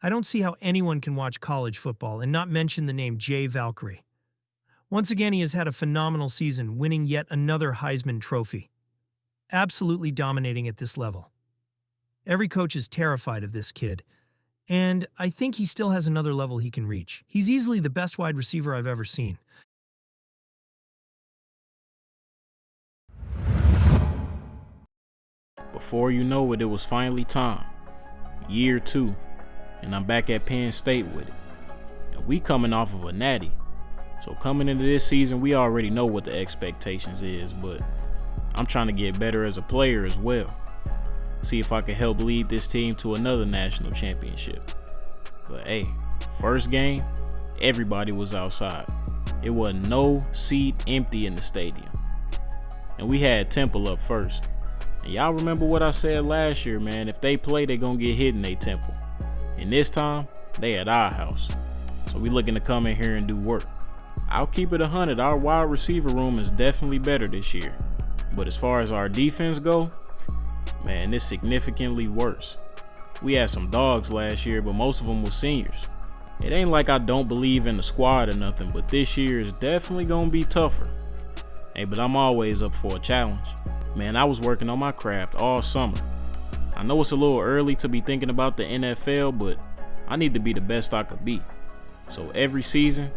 I don't see how anyone can watch college football and not mention the name Jay Valkyrie. Once again, he has had a phenomenal season, winning yet another Heisman Trophy. Absolutely dominating at this level. Every coach is terrified of this kid, and I think he still has another level he can reach. He's easily the best wide receiver I've ever seen. Before you know it, it was finally time. Year 2, and I'm back at Penn State with it. And we coming off of a natty. So coming into this season, we already know what the expectations is, but I'm trying to get better as a player as well. See if I can help lead this team to another national championship. But hey, first game, everybody was outside. It wasn't no seat empty in the stadium. And we had Temple up first. And y'all remember what I said last year, man. If they play, they gonna get hit in their Temple. And this time, they at our house. So we looking to come in here and do work. I'll keep it 100. Our wide receiver room is definitely better this year. But as far as our defense go, man, it's significantly worse. We had some dogs last year, but most of them were seniors. It ain't like I don't believe in the squad or nothing, but this year is definitely gonna be tougher. Hey, but I'm always up for a challenge. Man, I was working on my craft all summer. I know it's a little early to be thinking about the NFL, but I need to be the best I could be. So every season,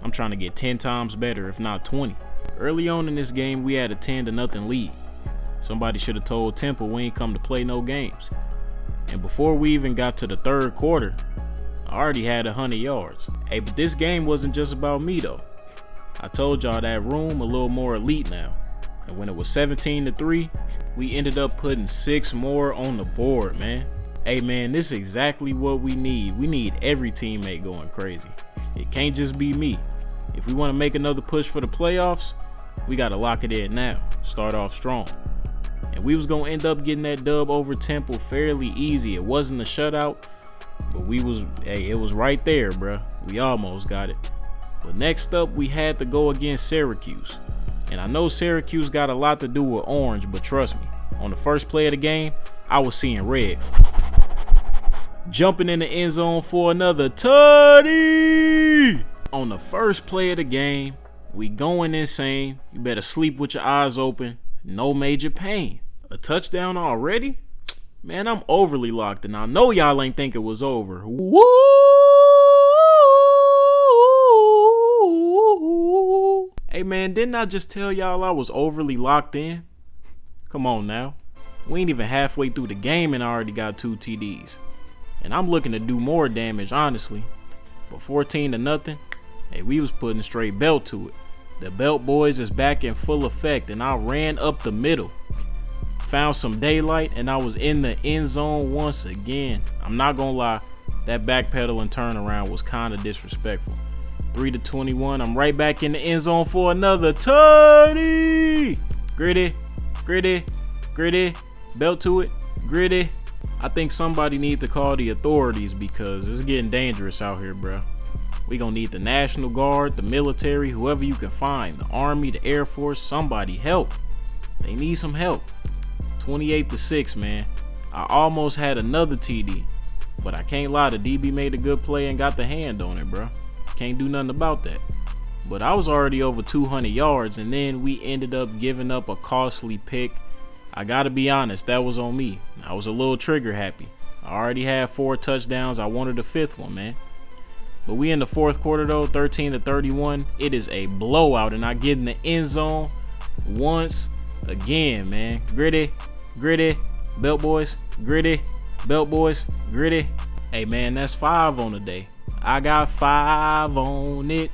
I'm trying to get 10 times better, if not 20. Early on in this game, we had a 10-0 lead. Somebody should have told Temple we ain't come to play no games. And before we even got to the third quarter, I already had 100 yards. Hey, but this game wasn't just about me though. I told y'all that room a little more elite now. And when it was 17-3, we ended up putting 6 more on the board, man. Hey man, this is exactly what we need. We need every teammate going crazy. It can't just be me. If we want to make another push for the playoffs, we got to lock it in now. Start off strong. And we was going to end up getting that dub over Temple fairly easy. It wasn't a shutout, but it was right there, bruh. We almost got it. But next up, we had to go against Syracuse. And I know Syracuse got a lot to do with orange, but trust me, on the first play of the game, I was seeing red. Jumping in the end zone for another tutty. On the first play of the game, we going insane. You better sleep with your eyes open. No major pain. A touchdown already? Man, I'm overly locked, and I know y'all ain't think it was over. Woo! Hey man, didn't I just tell y'all I was overly locked in? Come on now. We ain't even halfway through the game and I already got 2 TDs. And I'm looking to do more damage, honestly. But 14-0, hey, we was putting straight belt to it. The belt boys is back in full effect, and I ran up the middle. Found some daylight, and I was in the end zone once again. I'm not gonna lie, that backpedal and turnaround was kind of disrespectful. 3-21, I'm right back in the end zone for another tutty. Gritty, gritty, gritty, belt to it, gritty. I think somebody needs to call the authorities because it's getting dangerous out here, bro. We gonna need the National Guard, the military, whoever you can find, the Army, the Air Force, somebody help. They need some help. 28-6, man. I almost had another TD, but I can't lie, the DB made a good play and got the hand on it, bro. Can't do nothing about that. But I was already over 200 yards, and then we ended up giving up a costly pick. I gotta be honest, that was on me. I was a little trigger happy. I already had 4 touchdowns. I wanted a 5th one, man. But we in the fourth quarter though, 13-31. It is a blowout, and I get in the end zone once again, man. Gritty, gritty, belt boys, gritty, belt boys, gritty. Hey man, that's 5 on the day. I got 5 on it.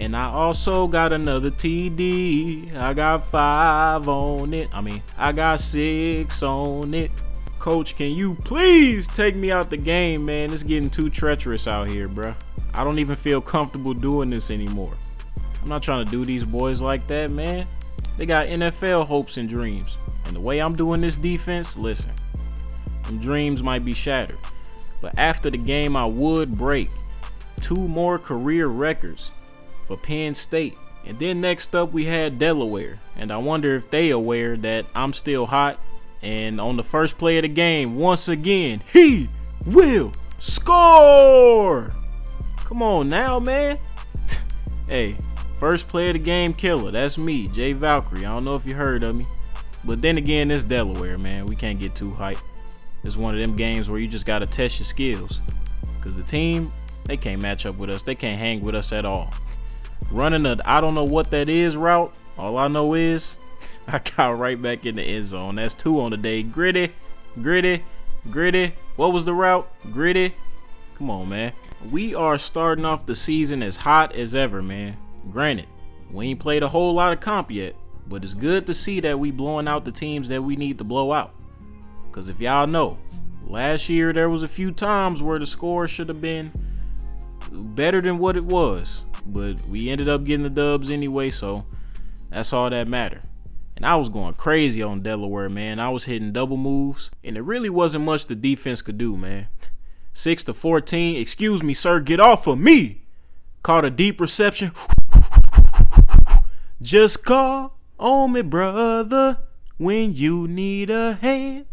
And I also got another TD. I got 5 on it. I got 6 on it. Coach, can you please take me out the game, man? It's getting too treacherous out here, bruh. I don't even feel comfortable doing this anymore. I'm not trying to do these boys like that, man. They got NFL hopes and dreams. And the way I'm doing this defense, listen, them dreams might be shattered. But after the game, I would break 2 more career records for Penn State. And then next up we had Delaware, and I wonder if they aware that I'm still hot. And on the first play of the game, once again, he will Score! Come on now, man. Hey, first play of the game killer. That's me, Jay Valkyrie. I don't know if you heard of me. But then again, it's Delaware, man. We can't get too hyped. It's one of them games where you just got to test your skills. Because the team, they can't match up with us. They can't hang with us at all. Running a I don't know what that is route. All I know is I got right back in the end zone. That's 2 on the day. Gritty. What was the route? Gritty. Come on, man. We are starting off the season as hot as ever, man. Granted, we ain't played a whole lot of comp yet, but it's good to see that we blowing out the teams that we need to blow out. Because if y'all know, last year there was a few times where the score should have been better than what it was, but we ended up getting the dubs anyway, so that's all that matter. And I was going crazy on Delaware, man. I was hitting double moves, and it really wasn't much the defense could do, man. 6-14. Excuse me, sir. Get off of me. Caught a deep reception. Just call on me, brother, when you need a hand.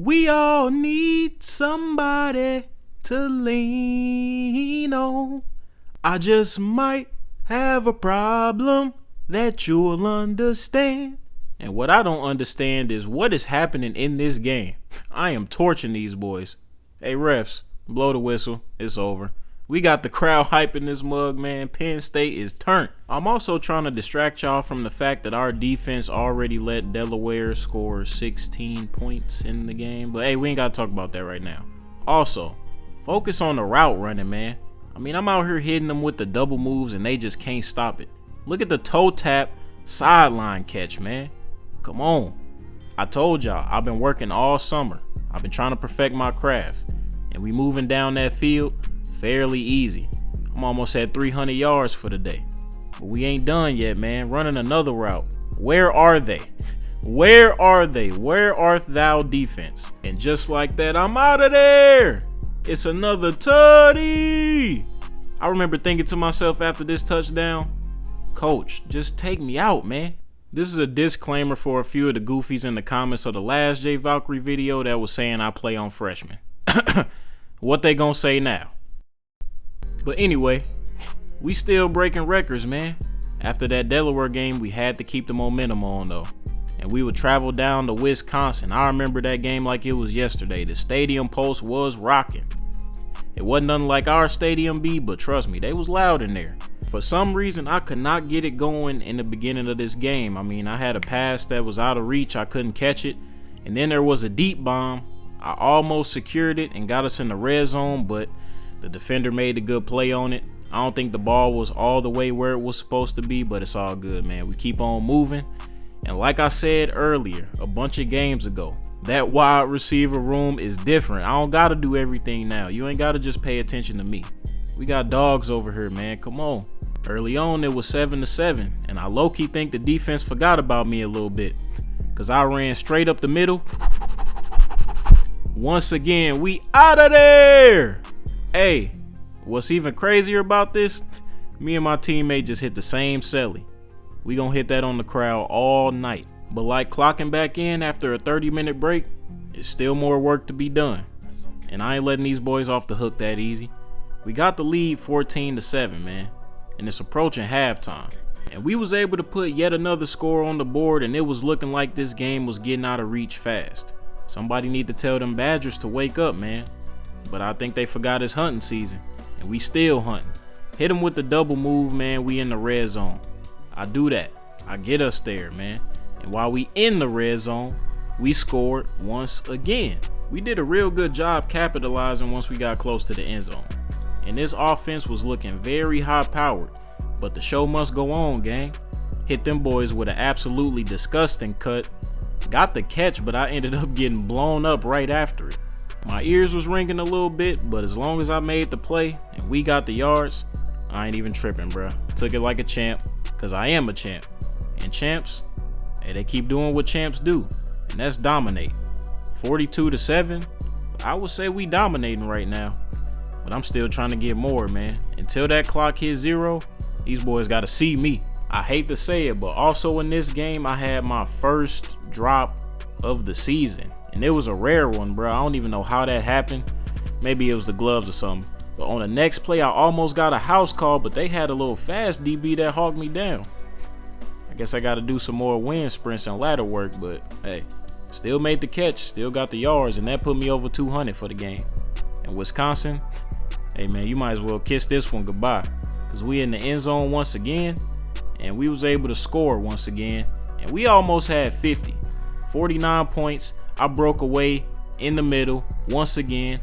We all need somebody to lean on. I just might have a problem that you'll understand. And what I don't understand is what is happening in this game. I am torching these boys. Hey, refs, blow the whistle. It's over. We got the crowd hyping this mug, man. Penn State is turned. I'm also trying to distract y'all from the fact that our defense already let Delaware score 16 points in the game. But hey, we ain't got to talk about that right now. Also, focus on the route running, man. I mean, I'm out here hitting them with the double moves and they just can't stop it. Look at the toe tap sideline catch, man. Come on. I told y'all, I've been working all summer. I've been trying to perfect my craft. And we moving down that field fairly easy. I'm almost at 300 yards for the day. But we ain't done yet, man. Running another route. Where are they? Where are they? Where art thou, defense? And just like that, I'm out of there. It's another tutty. I remember thinking to myself after this touchdown, Coach, just take me out, man. This is a disclaimer for a few of the goofies in the comments of the last Jay Valkyrie video that was saying I play on freshmen. What they gonna say now? But anyway, we still breaking records, man. After that Delaware game, we had to keep the momentum on though. And we would travel down to Wisconsin. I remember that game like it was yesterday. The stadium post was rocking. It wasn't nothing like our stadium B, but trust me, they was loud in there. For some reason, I could not get it going in the beginning of this game. I mean, I had a pass that was out of reach. I couldn't catch it. And then there was a deep bomb. I almost secured it and got us in the red zone, but the defender made a good play on it. I don't think the ball was all the way where it was supposed to be, but it's all good, man. We keep on moving. And like I said earlier, a bunch of games ago, that wide receiver room is different. I don't got to do everything now. You ain't got to just pay attention to me. We got dogs over here, man. Come on. Early on, it was 7-7, and I low-key think the defense forgot about me a little bit because I ran straight up the middle. Once again, we out of there. Hey, what's even crazier about this? Me and my teammate just hit the same celly. We gonna hit that on the crowd all night. But like clocking back in after a 30-minute break, it's still more work to be done. And I ain't letting these boys off the hook that easy. We got the lead 14-7, man. And it's approaching halftime. And we was able to put yet another score on the board, and it was looking like this game was getting out of reach fast. Somebody need to tell them Badgers to wake up, man. But I think they forgot it's hunting season, and we still hunting. Hit them with the double move, man. We in the red zone. I do that. I get us there, man. And while we in the red zone, we scored once again. We did a real good job capitalizing once we got close to the end zone. And this offense was looking very high powered, but the show must go on, gang. Hit them boys with an absolutely disgusting cut. Got the catch, but I ended up getting blown up right after it. My ears was ringing a little bit, but as long as I made the play and we got the yards, I ain't even tripping, bruh. Took it like a champ, cause I am a champ. And champs, hey, they keep doing what champs do, and that's dominate. 42-7, I would say we dominating right now. But I'm still trying to get more, man. Until that clock hits 0, these boys got to see me. I hate to say it, but also in this game, I had my first drop of the season. And it was a rare one, bro. I don't even know how that happened. Maybe it was the gloves or something. But on the next play, I almost got a house call, but they had a little fast DB that hogged me down. I guess I got to do some more wind sprints and ladder work, but hey, still made the catch, still got the yards, and that put me over 200 for the game. And Wisconsin, hey man, you might as well kiss this one goodbye, because we in the end zone once again, and we was able to score once again, and we almost had 50. 49 points. I broke away in the middle once again.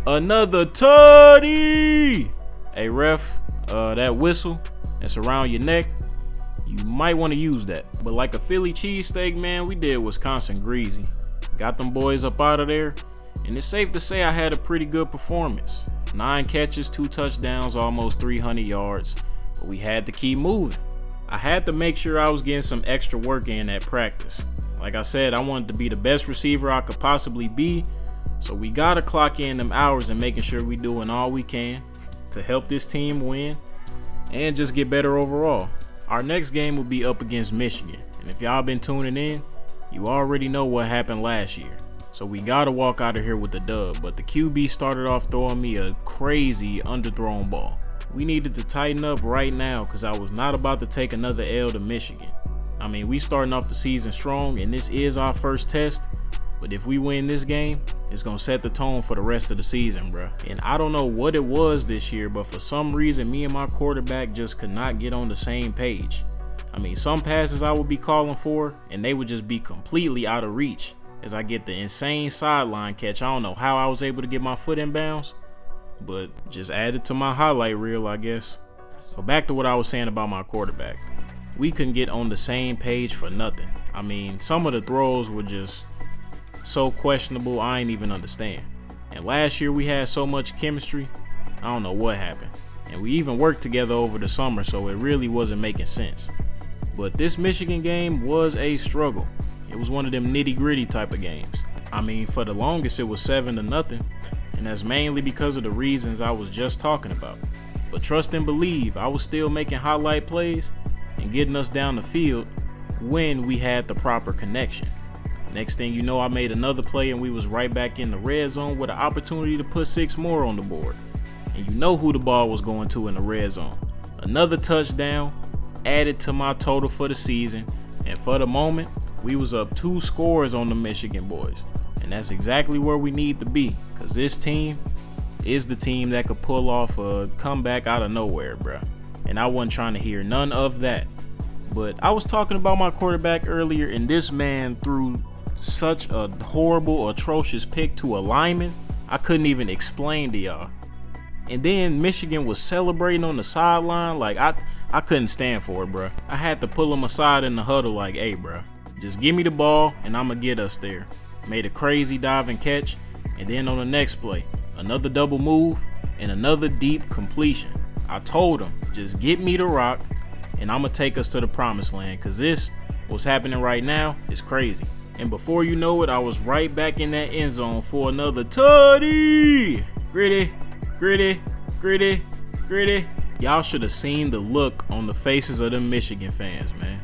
Another tutty. Hey ref, that whistle that's around your neck, you might want to use that. But like a Philly cheesesteak, man, we did Wisconsin greasy. Got them boys up out of there, and it's safe to say I had a pretty good performance. 9 catches, 2 touchdowns, almost 300 yards, but we had to keep moving. I had to make sure I was getting some extra work in at practice. Like I said, I wanted to be the best receiver I could possibly be, so we gotta clock in them hours and making sure we doing all we can to help this team win and just get better overall. Our next game will be up against Michigan, and if y'all been tuning in, you already know what happened last year. So we gotta walk out of here with the dub, but the QB started off throwing me a crazy underthrown ball. We needed to tighten up right now because I was not about to take another L to Michigan. I mean, we starting off the season strong, and this is our first test, but if we win this game, it's gonna set the tone for the rest of the season, bruh. And I don't know what it was this year, but for some reason, me and my quarterback just could not get on the same page. I mean, some passes I would be calling for, and they would just be completely out of reach as I get the insane sideline catch. I don't know how I was able to get my foot in bounds, but just added to my highlight reel, I guess. So back to what I was saying about my quarterback. We couldn't get on the same page for nothing. I mean, some of the throws were just so questionable, I ain't even understand. And last year we had so much chemistry, I don't know what happened. And we even worked together over the summer, so it really wasn't making sense. But this Michigan game was a struggle. It was one of them nitty-gritty type of games. I mean, for the longest it was 7-0, and that's mainly because of the reasons I was just talking about. But trust and believe, I was still making highlight plays and getting us down the field when we had the proper connection. Next thing you know, I made another play and we was right back in the red zone with an opportunity to put 6 more on the board. And you know who the ball was going to in the red zone. Another touchdown added to my total for the season, and for the moment, we was up 2 scores on the Michigan boys. And that's exactly where we need to be, because this team is the team that could pull off a comeback out of nowhere, bruh. And I wasn't trying to hear none of that. But I was talking about my quarterback earlier, and this man threw such a horrible, atrocious pick to a lineman, I couldn't even explain to y'all. And then Michigan was celebrating on the sideline. Like, I couldn't stand for it, bruh. I had to pull him aside in the huddle like, hey, bruh, just give me the ball and I'm gonna get us there. Made a crazy diving catch, and then on the next play, another double move and another deep completion. I told him, just get me the rock and I'm gonna take us to the promised land, because this, what's happening right now, is crazy. And before you know it, I was right back in that end zone for another tutty. Gritty, gritty, gritty, gritty. Y'all should have seen the look on the faces of them Michigan fans, man.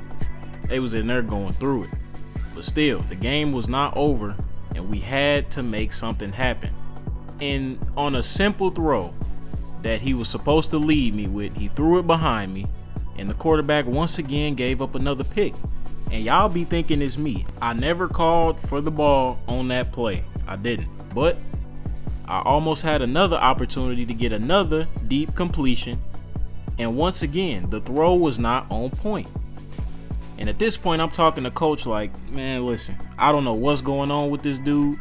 They was in there going through it. But still, the game was not over, and we had to make something happen. And on a simple throw that he was supposed to lead me with, he threw it behind me, and the quarterback once again gave up another pick. And y'all be thinking it's me. I never called for the ball on that play. I didn't. But I almost had another opportunity to get another deep completion, and once again, the throw was not on point. And at this point, I'm talking to coach like, man, listen, I don't know what's going on with this dude,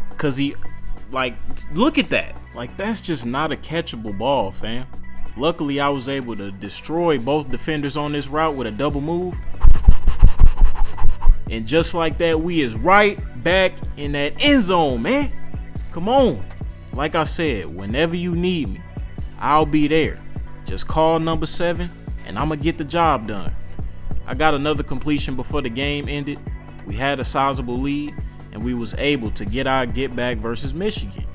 because he, like, look at that. Like, that's just not a catchable ball, fam. Luckily, I was able to destroy both defenders on this route with a double move. And just like that, we is right back in that end zone, man. Come on. Like I said, whenever you need me, I'll be there. Just call number 7 and I'm going to get the job done. I got another completion before the game ended. We had a sizable lead and we was able to get our get back versus Michigan.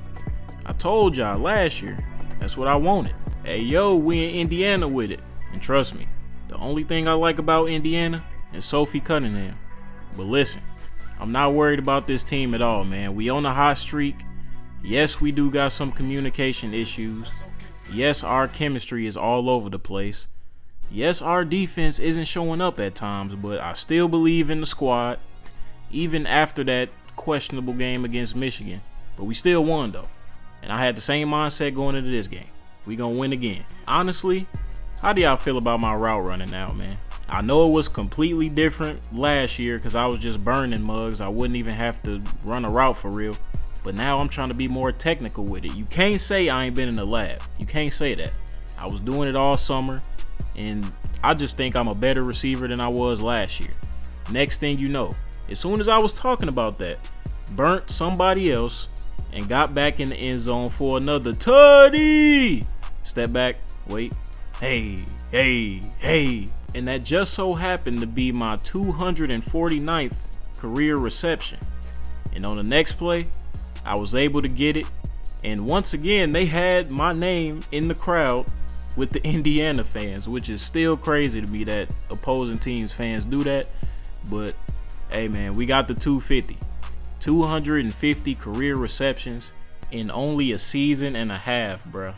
I told y'all last year, that's what I wanted. Hey, yo, we in Indiana with it. And trust me, the only thing I like about Indiana is Sophie Cunningham. But listen, I'm not worried about this team at all, man. We on a hot streak, Yes, we do got some communication issues. Yes, our chemistry is all over the place. Yes, our defense isn't showing up at times, but I still believe in the squad, even after that questionable game against Michigan. But we still won, though. And I had the same mindset going into this game. We gonna win again. Honestly, how do y'all feel about my route running now, man? I know it was completely different last year because I was just burning mugs. I wouldn't even have to run a route for real. But now I'm trying to be more technical with it. You can't say I ain't been in the lab. You can't say that. I was doing it all summer, and I just think I'm a better receiver than I was last year. Next thing you know, as soon as I was talking about that, burnt somebody else and got back in the end zone for another tutty. Step back, wait, hey. And that just so happened to be my 249th career reception. And on the next play, I was able to get it. And once again, they had my name in the crowd with the Indiana fans, which is still crazy to me that opposing teams fans do that. But hey man, we got the 250. 250 career receptions in only a season and a half, bruh.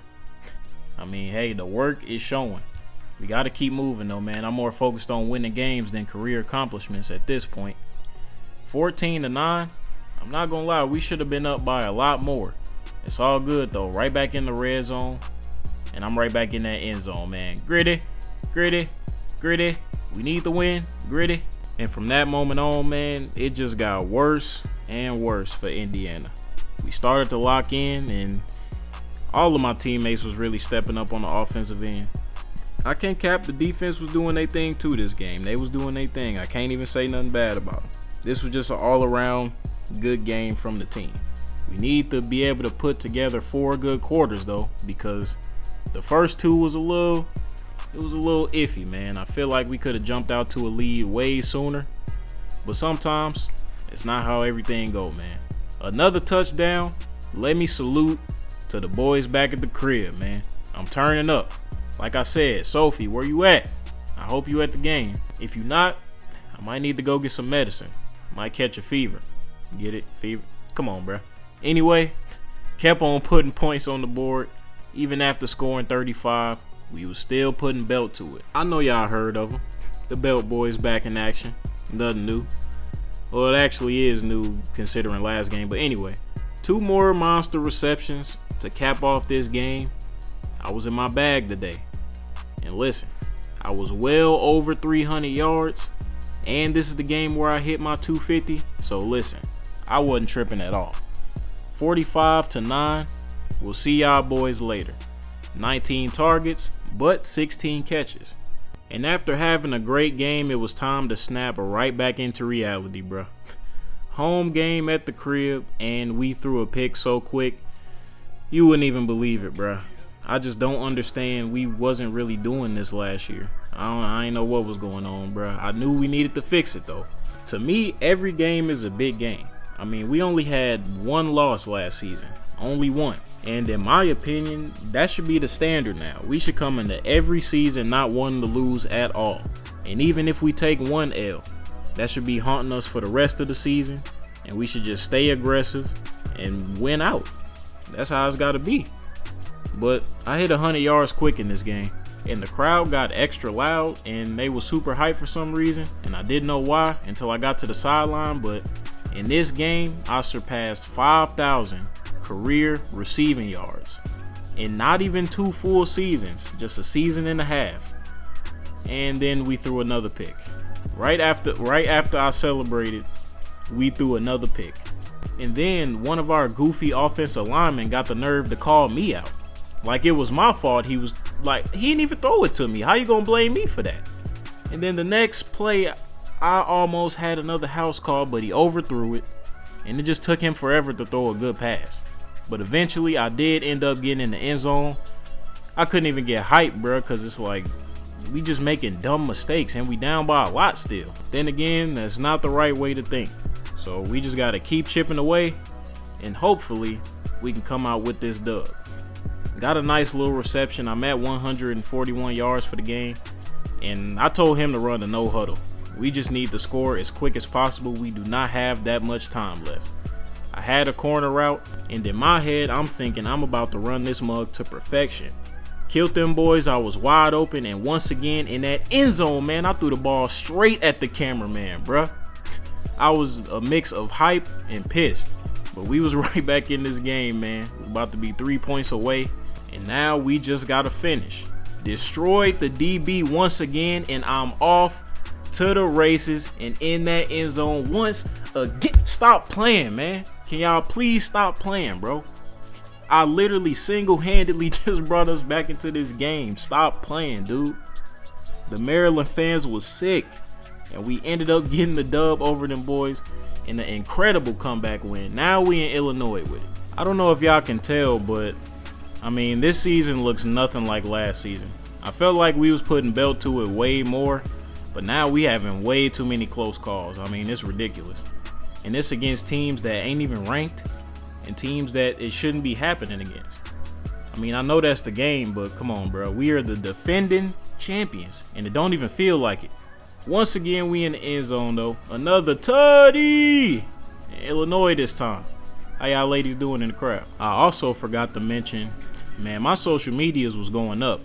I mean, hey, the work is showing. We got to keep moving though, man. I'm more focused on winning games than career accomplishments at this point. 14-9. I'm not going to lie, we should have been up by a lot more. It's all good though. Right back in the red zone. And I'm right back in that end zone, man. Gritty. We need to win. Gritty. And from that moment on, man, it just got worse and worse for Indiana. We started to lock in, and all of my teammates was really stepping up on the offensive end. I can't cap, the defense was doing their thing too this game. They was doing their thing. I can't even say nothing bad about them. This was just an all-around good game from the team. We need to be able to put together 4 good quarters though, because the first 2 was a little iffy, man. I feel like we could have jumped out to a lead way sooner, but sometimes it's not how everything go, man. Another touchdown. Let me salute to the boys back at the crib, man. I'm turning up. Like I said, Sophie, where you at? I hope you at the game. If you not, I might need to go get some medicine. Might catch a fever. Get it? Fever? Come on, bruh. Anyway, kept on putting points on the board. Even after scoring 35, we was still putting belt to it. I know y'all heard of them. The Belt Boys back in action. Nothing new. Well, it actually is new considering last game. But anyway, 2 more monster receptions to cap off this game. I was in my bag today. And listen, I was well over 300 yards. And this is the game where I hit my 250. So listen, I wasn't tripping at all. 45-9. We'll see y'all boys later. 19 targets, but 16 catches. And after having a great game, it was time to snap right back into reality, bro. Home game at the crib, and we threw a pick so quick, you wouldn't even believe it, bro. I just don't understand. We wasn't really doing this last year. I ain't know what was going on, bro. I knew we needed to fix it, though. To me, every game is a big game. I mean, we only had 1 loss last season. Only 1. And in my opinion, that should be the standard now. We should come into every season not wanting to lose at all. And even if we take 1 L, that should be haunting us for the rest of the season. And we should just stay aggressive and win out. That's how it's got to be. But I hit 100 yards quick in this game. And the crowd got extra loud and they were super hyped for some reason. And I didn't know why until I got to the sideline. But in this game, I surpassed 5,000 career receiving yards in not even 2 full seasons, just a season and a half. And then we threw another pick. Right after I celebrated, we threw another pick. And then one of our goofy offensive linemen got the nerve to call me out. Like it was my fault. He was like, he didn't even throw it to me. How you gonna blame me for that? And then the next play, I almost had another house call, but he overthrew it. And it just took him forever to throw a good pass. But eventually, I did end up getting in the end zone. I couldn't even get hyped, bro, because it's like, we just making dumb mistakes, and we down by a lot still. Then again, that's not the right way to think. So we just got to keep chipping away, and hopefully, we can come out with this dub. Got a nice little reception. I'm at 141 yards for the game, and I told him to run the no huddle. We just need to score as quick as possible. We do not have that much time left. I had a corner route, and in my head, I'm thinking I'm about to run this mug to perfection. Killed them boys, I was wide open, and once again in that end zone, man, I threw the ball straight at the cameraman, bruh. I was a mix of hype and pissed, but we was right back in this game, man. We about to be 3 points away, and now we just gotta finish. Destroyed the DB once again, and I'm off to the races and in that end zone once again. Stop playing, man. Can y'all please stop playing, bro? I literally single-handedly just brought us back into this game. Stop playing, dude. The Maryland fans was sick, and we ended up getting the dub over them boys in an incredible comeback win. Now we in Illinois with it. I don't know if y'all can tell, but I mean, this season looks nothing like last season. I felt like we was putting belt to it way more, but now we having way too many close calls. I mean, it's ridiculous. And it's against teams that ain't even ranked and teams that it shouldn't be happening against. I mean, I know that's the game, but come on, bro. We are the defending champions, and it don't even feel like it. Once again, we in the end zone, though. Another tutty! Illinois this time. How y'all ladies doing in the crowd? I also forgot to mention, man, my social medias was going up.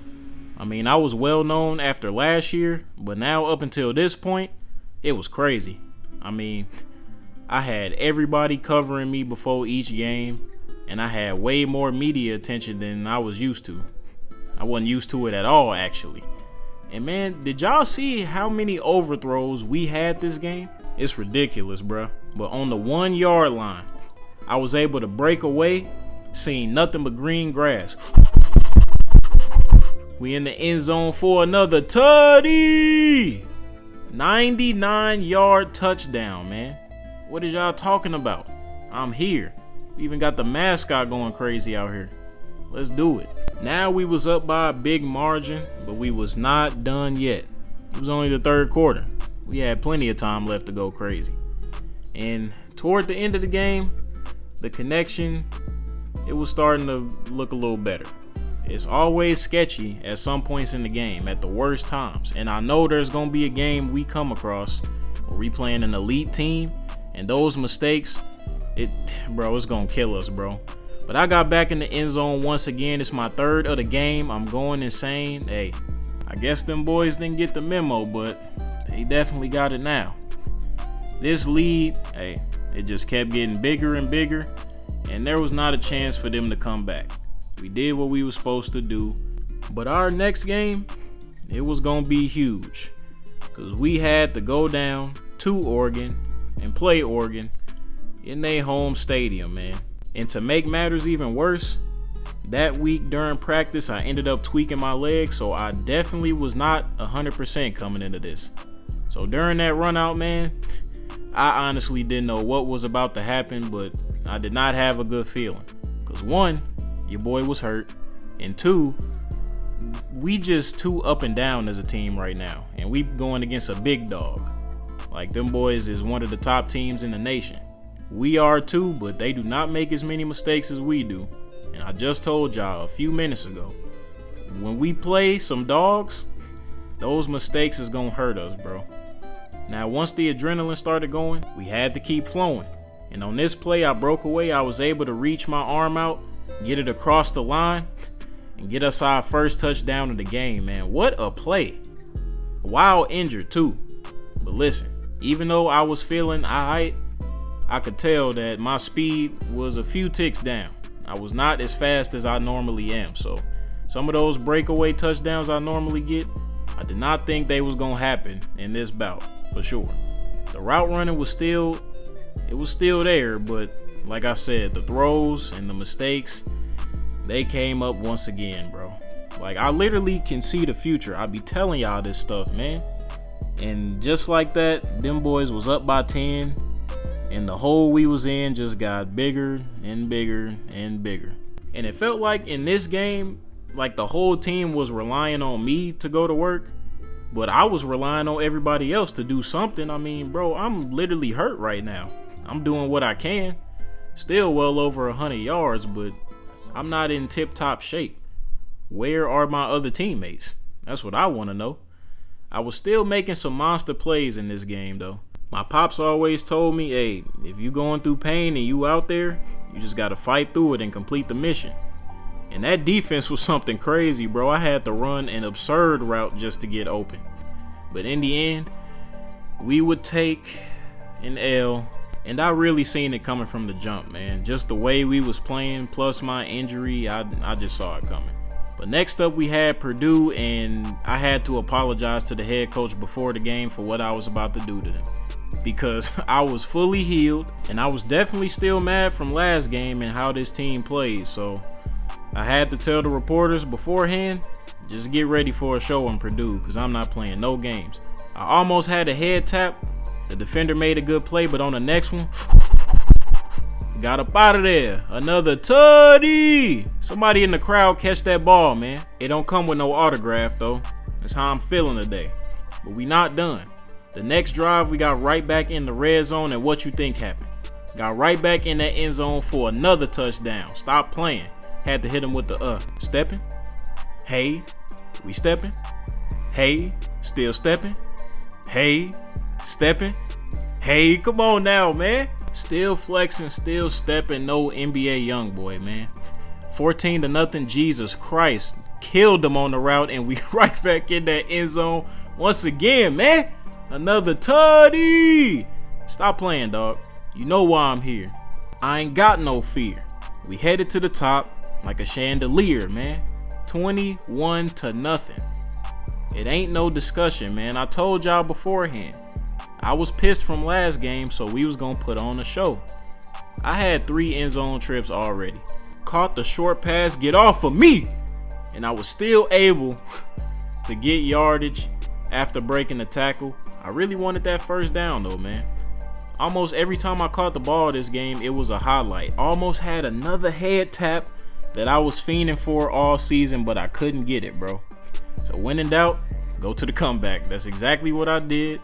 I mean, I was well known after last year, but now up until this point, it was crazy. I mean, I had everybody covering me before each game, and I had way more media attention than I was used to. I wasn't used to it at all, actually. And man, did y'all see how many overthrows we had this game? It's ridiculous, bruh. But on the 1 yard line, I was able to break away, seeing nothing but green grass. We in the end zone for another tutty! 99-yard touchdown, man. What is y'all talking about? I'm here. We even got the mascot going crazy out here. Let's do it. Now we was up by a big margin, but we was not done yet. It was only the third quarter. We had plenty of time left to go crazy. And toward the end of the game, the connection, it was starting to look a little better. It's always sketchy at some points in the game, at the worst times. And I know there's going to be a game we come across where we playing an elite team, and those mistakes, it's going to kill us, bro. But I got back in the end zone once again. It's my third of the game. I'm going insane. Hey, I guess them boys didn't get the memo, but they definitely got it now. This lead, hey, it just kept getting bigger and bigger, and there was not a chance for them to come back. We did what we were supposed to do, but our next game, it was going to be huge, because we had to go down to Oregon and play Oregon in their home stadium, man. And to make matters even worse, that week during practice, I ended up tweaking my leg, so I definitely was not 100% coming into this. So during that run out, man, I honestly didn't know what was about to happen, but I did not have a good feeling. Because one, your boy was hurt, and two, we just too up and down as a team right now, and we going against a big dog. Like, them boys is one of the top teams in the nation. We are too, but they do not make as many mistakes as we do. And I just told y'all a few minutes ago, when we play some dogs, those mistakes is gonna hurt us, bro. Now, once the adrenaline started going, we had to keep flowing. And on this play, I broke away. I was able to reach my arm out, get it across the line, and get us our first touchdown of the game, man. What a play. While injured, too. But listen, even though I was feeling alright, I could tell that my speed was a few ticks down. I was not as fast as I normally am. So some of those breakaway touchdowns I normally get, I did not think they was going to happen in this bout, for sure. The route running was still there, but like I said, the throws and the mistakes, they came up once again, bro. Like, I literally can see the future. I be telling y'all this stuff, man. And just like that, them boys was up by 10. And the hole we was in just got bigger and bigger and bigger. And it felt like in this game, like the whole team was relying on me to go to work, but I was relying on everybody else to do something. I mean, bro, I'm literally hurt right now. I'm doing what I can. Still well over 100 yards, but I'm not in tip-top shape. Where are my other teammates? That's what I want to know. I was still making some monster plays in this game, though. My pops always told me, hey, if you going through pain and you out there, you just gotta fight through it and complete the mission. And that defense was something crazy, bro. I had to run an absurd route just to get open. But in the end, we would take an L. And I really seen it coming from the jump, man. Just the way we was playing, plus my injury, I just saw it coming. But next up we had Purdue, and I had to apologize to the head coach before the game for what I was about to do to them. Because I was fully healed, and I was definitely still mad from last game and how this team played. So I had to tell the reporters beforehand, just get ready for a show in Purdue, because I'm not playing no games. I almost had a head tap. The defender made a good play, but on the next one, got up out of there. Another tutty. Somebody in the crowd catch that ball, man. It don't come with no autograph, though. That's how I'm feeling today. But we not done. The next drive, we got right back in the red zone, and what you think happened? Got right back in that end zone for another touchdown. Stop playing. Had to hit him with the stepping. Hey, we stepping. Hey, still stepping. Hey, stepping. Hey, come on now, man. Still flexing, still stepping. No NBA young boy, man. 14-0. Jesus Christ. Killed them on the route, and we right back in that end zone once again, man. Another tutty. Stop playing, dog. You know why I'm here. I ain't got no fear. We headed to the top like a chandelier, man. 21-0. It ain't no discussion, man. I told y'all beforehand. I was pissed from last game, so we was gonna put on a show. I had 3 end zone trips already. Caught the short pass, get off of me! And I was still able to get yardage after breaking the tackle. I really wanted that first down though, man. Almost every time I caught the ball this game, it was a highlight. Almost had another head tap that I was fiending for all season, but I couldn't get it, bro. So when in doubt, go to the comeback. That's exactly what I did.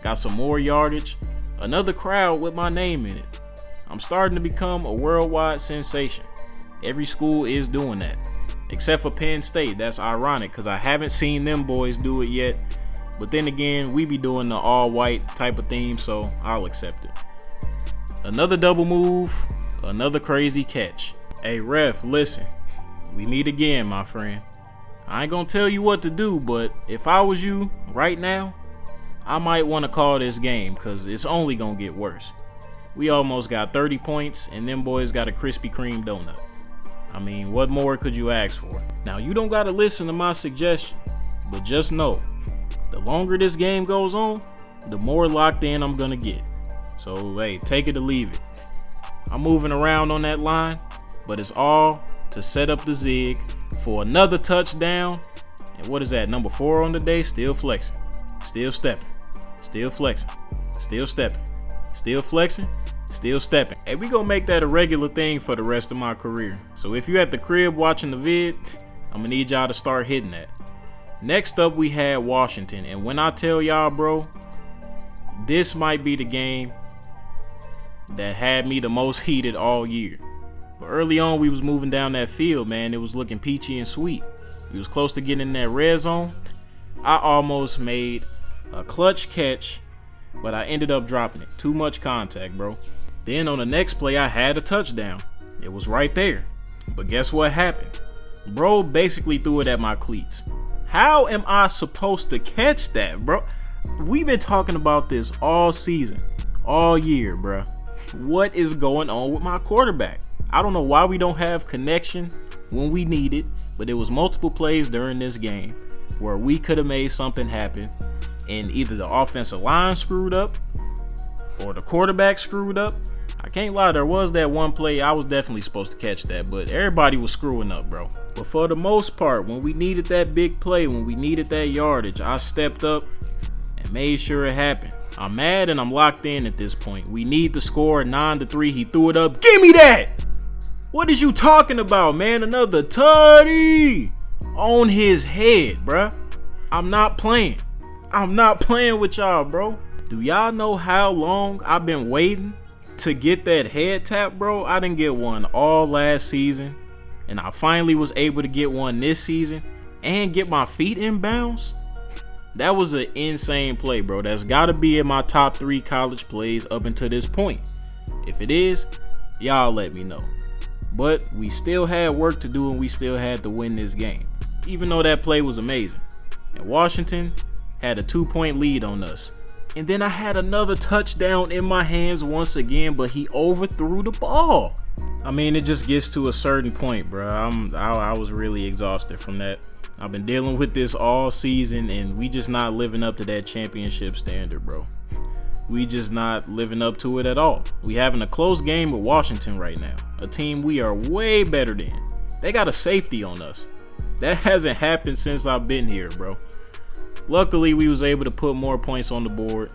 Got some more yardage. Another crowd with my name in it. I'm starting to become a worldwide sensation. Every school is doing that. Except for Penn State. That's ironic because I haven't seen them boys do it yet. But then again, we be doing the all-white type of theme, so I'll accept it. Another double move. Another crazy catch. Hey, ref, listen. We meet again, my friend. I ain't gonna tell you what to do, but if I was you right now, I might want to call this game because it's only gonna get worse. We almost got 30 points and them boys got a Krispy Kreme donut. I mean, what more could you ask for? Now, you don't gotta listen to my suggestion, but just know, the longer this game goes on, the more locked in I'm gonna get. So, hey, take it or leave it. I'm moving around on that line, but it's all to set up the zig for another touchdown. And what is that, number 4 on the day? Still flexing, still stepping, still flexing, still stepping, still flexing, still stepping. Hey, we gonna make that a regular thing for the rest of my career. So if you at the crib watching the vid, I'm gonna need y'all to start hitting that. Next up, we had Washington. And when I tell y'all, bro, this might be the game that had me the most heated all year. But early on, we was moving down that field, man. It was looking peachy and sweet. We was close to getting in that red zone. I almost made a clutch catch, but I ended up dropping it. Too much contact, bro. Then on the next play, I had a touchdown. It was right there. But guess what happened? Bro basically threw it at my cleats. How am I supposed to catch that, bro? We've been talking about this all season, all year, bro. What is going on with my quarterback? I don't know why we don't have connection when we need it, but there was multiple plays during this game where we could have made something happen, and either the offensive line screwed up or the quarterback screwed up. I can't lie, there was that one play I was definitely supposed to catch that, but everybody was screwing up, bro. But for the most part, when we needed that big play, when we needed that yardage, I stepped up and made sure it happened. I'm mad and I'm locked in at this point. We need to score 9-3. He threw it up. Give me that! What is you talking about, man? Another tutty on his head, bruh. I'm not playing. I'm not playing with y'all, bro. Do y'all know how long I've been waiting to get that head tap, bro? I didn't get one all last season, and I finally was able to get one this season and get my feet in bounds. That was an insane play, bro. That's got to be in my top 3 college plays up until this point. If it is, y'all let me know. But we still had work to do and we still had to win this game, even though that play was amazing. And Washington had a 2-point lead on us. And then I had another touchdown in my hands once again, but he overthrew the ball. I mean, it just gets to a certain point, bro. I was really exhausted from that. I've been dealing with this all season, and we just not living up to that championship standard, bro. We just not living up to it at all. We having a close game with Washington right now, a team we are way better than. They got a safety on us. That hasn't happened since I've been here, bro. Luckily, we was able to put more points on the board.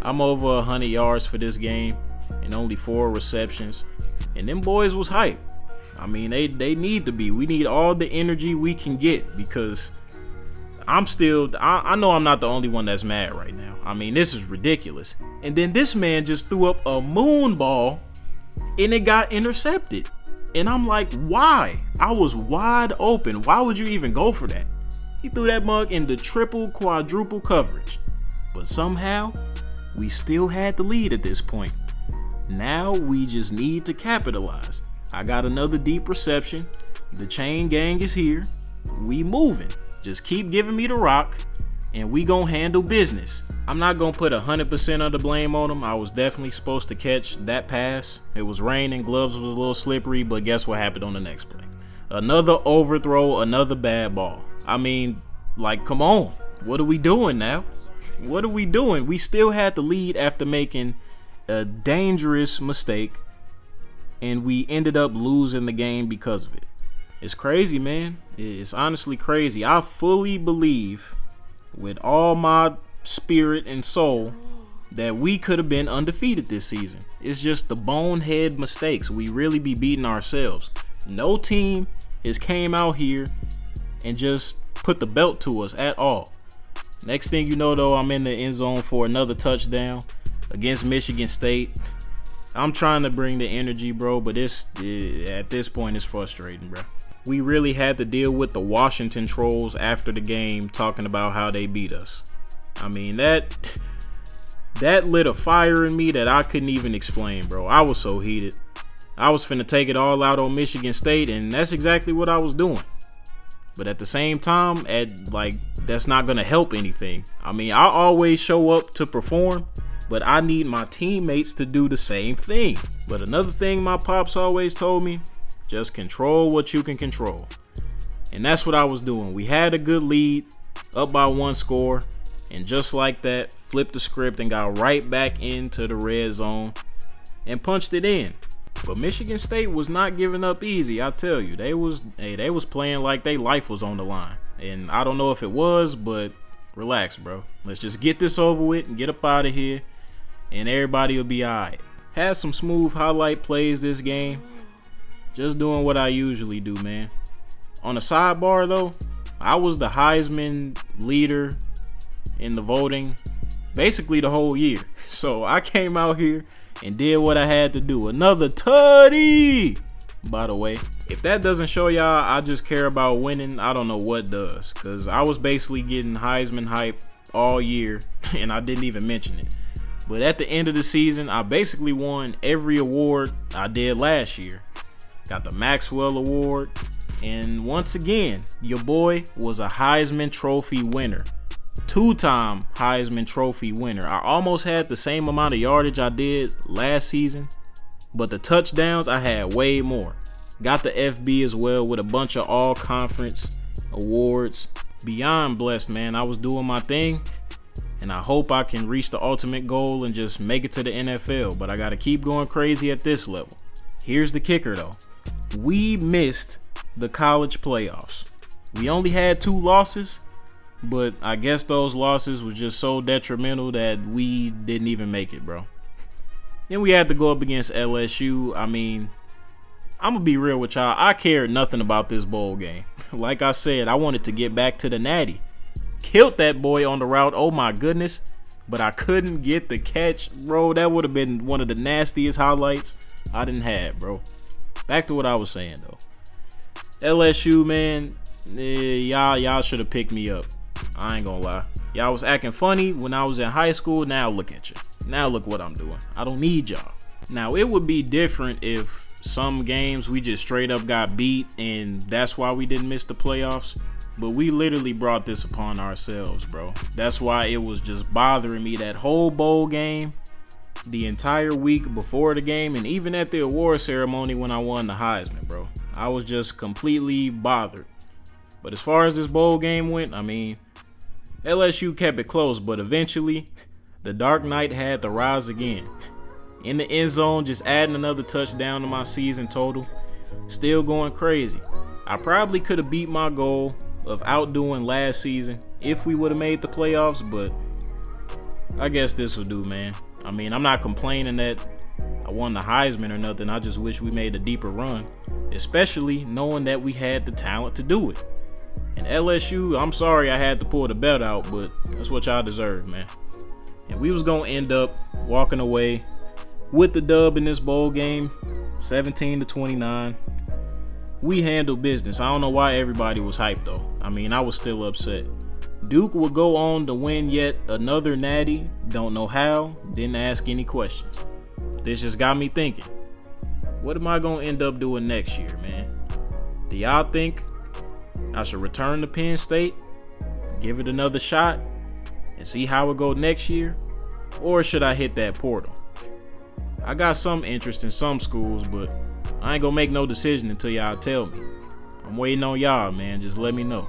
I'm over 100 yards for this game and only 4 receptions. And them boys was hype. I mean, they need to be. We need all the energy we can get because I know I'm not the only one that's mad right now. I mean, this is ridiculous. And then this man just threw up a moon ball and it got intercepted. And I'm like, why? I was wide open. Why would you even go for that? He threw that mug into triple, quadruple coverage. But somehow, we still had the lead at this point. Now we just need to capitalize. I got another deep reception. The chain gang is here. We moving. Just keep giving me the rock and we gonna handle business. I'm not gonna put 100% of the blame on him. I was definitely supposed to catch that pass. It was raining, gloves was a little slippery, but guess what happened on the next play? Another overthrow, another bad ball. I mean, like, come on. What are we doing now? What are we doing? We still had the lead after making a dangerous mistake, and we ended up losing the game because of it. It's crazy, man. It's honestly crazy. I fully believe with all my spirit and soul that we could have been undefeated this season. It's just the bonehead mistakes. We really be beating ourselves. No team has came out here and just put the belt to us at all. Next thing you know, though, I'm in the end zone for another touchdown against Michigan State. I'm trying to bring the energy, bro, but at this point, it's frustrating, bro. We really had to deal with the Washington trolls after the game talking about how they beat us. I mean, that lit a fire in me that I couldn't even explain, bro. I was so heated. I was finna take it all out on Michigan State, and that's exactly what I was doing. But at the same time, that's not gonna help anything. I mean, I always show up to perform, but I need my teammates to do the same thing. But another thing my pops always told me, just control what you can control. And that's what I was doing. We had a good lead, up by 1 score, and just like that, flipped the script and got right back into the red zone and punched it in. But Michigan State was not giving up easy, I tell you. They was playing like their life was on the line. And I don't know if it was, but relax, bro. Let's just get this over with and get up out of here, and everybody will be all right. Had some smooth highlight plays this game. Just doing what I usually do, man. On a sidebar, though, I was the Heisman leader in the voting basically the whole year. So I came out here and did what I had to do. Another tutty, by the way. If that doesn't show y'all I just care about winning, I don't know what does. Because I was basically getting Heisman hype all year, and I didn't even mention it. But at the end of the season, I basically won every award I did last year. Got the Maxwell Award. And once again, your boy was a Heisman Trophy winner. 2-time Heisman Trophy winner. I almost had the same amount of yardage I did last season, but the touchdowns I had way more. Got the FB as well with a bunch of all-conference awards. Beyond blessed, man. I was doing my thing, and I hope I can reach the ultimate goal and just make it to the NFL, but I got to keep going crazy at this level. Here's the kicker, though. We missed the college playoffs. We only had 2 losses, but I guess those losses was just so detrimental that we didn't even make it, bro. Then we had to go up against LSU. I mean, I'm going to be real with y'all. I cared nothing about this bowl game. Like I said, I wanted to get back to the natty. Killed that boy on the route. Oh, my goodness. But I couldn't get the catch, bro. That would have been one of the nastiest highlights I didn't have, bro. Back to what I was saying, though. LSU, man, y'all should have picked me up. I ain't gonna lie. Y'all was acting funny when I was in high school. Now look at you. Now look what I'm doing. I don't need y'all. Now it would be different if some games we just straight up got beat and that's why we didn't miss the playoffs. But we literally brought this upon ourselves, bro. That's why it was just bothering me that whole bowl game, the entire week before the game, and even at the award ceremony when I won the Heisman, bro. I was just completely bothered. But as far as this bowl game went, I mean, LSU kept it close, but eventually the Dark Knight had to rise again. In the end zone, just adding another touchdown to my season total. Still going crazy. I probably could have beat my goal of outdoing last season if we would have made the playoffs, but I guess this will do, man. I mean, I'm not complaining that I won the Heisman or nothing. I just wish we made a deeper run, especially knowing that we had the talent to do it. And LSU, I'm sorry I had to pull the belt out, but that's what y'all deserve, man. And we was going to end up walking away with the dub in this bowl game, 17-29. We handled business. I don't know why everybody was hyped, though. I mean, I was still upset. Duke would go on to win yet another natty. Don't know how. Didn't ask any questions. This just got me thinking. What am I going to end up doing next year, man? Do y'all think I should return to Penn State, give it another shot, and see how it go next year? Or should I hit that portal? I got some interest in some schools, but I ain't gonna make no decision until y'all tell me. I'm waiting on y'all, man. Just let me know.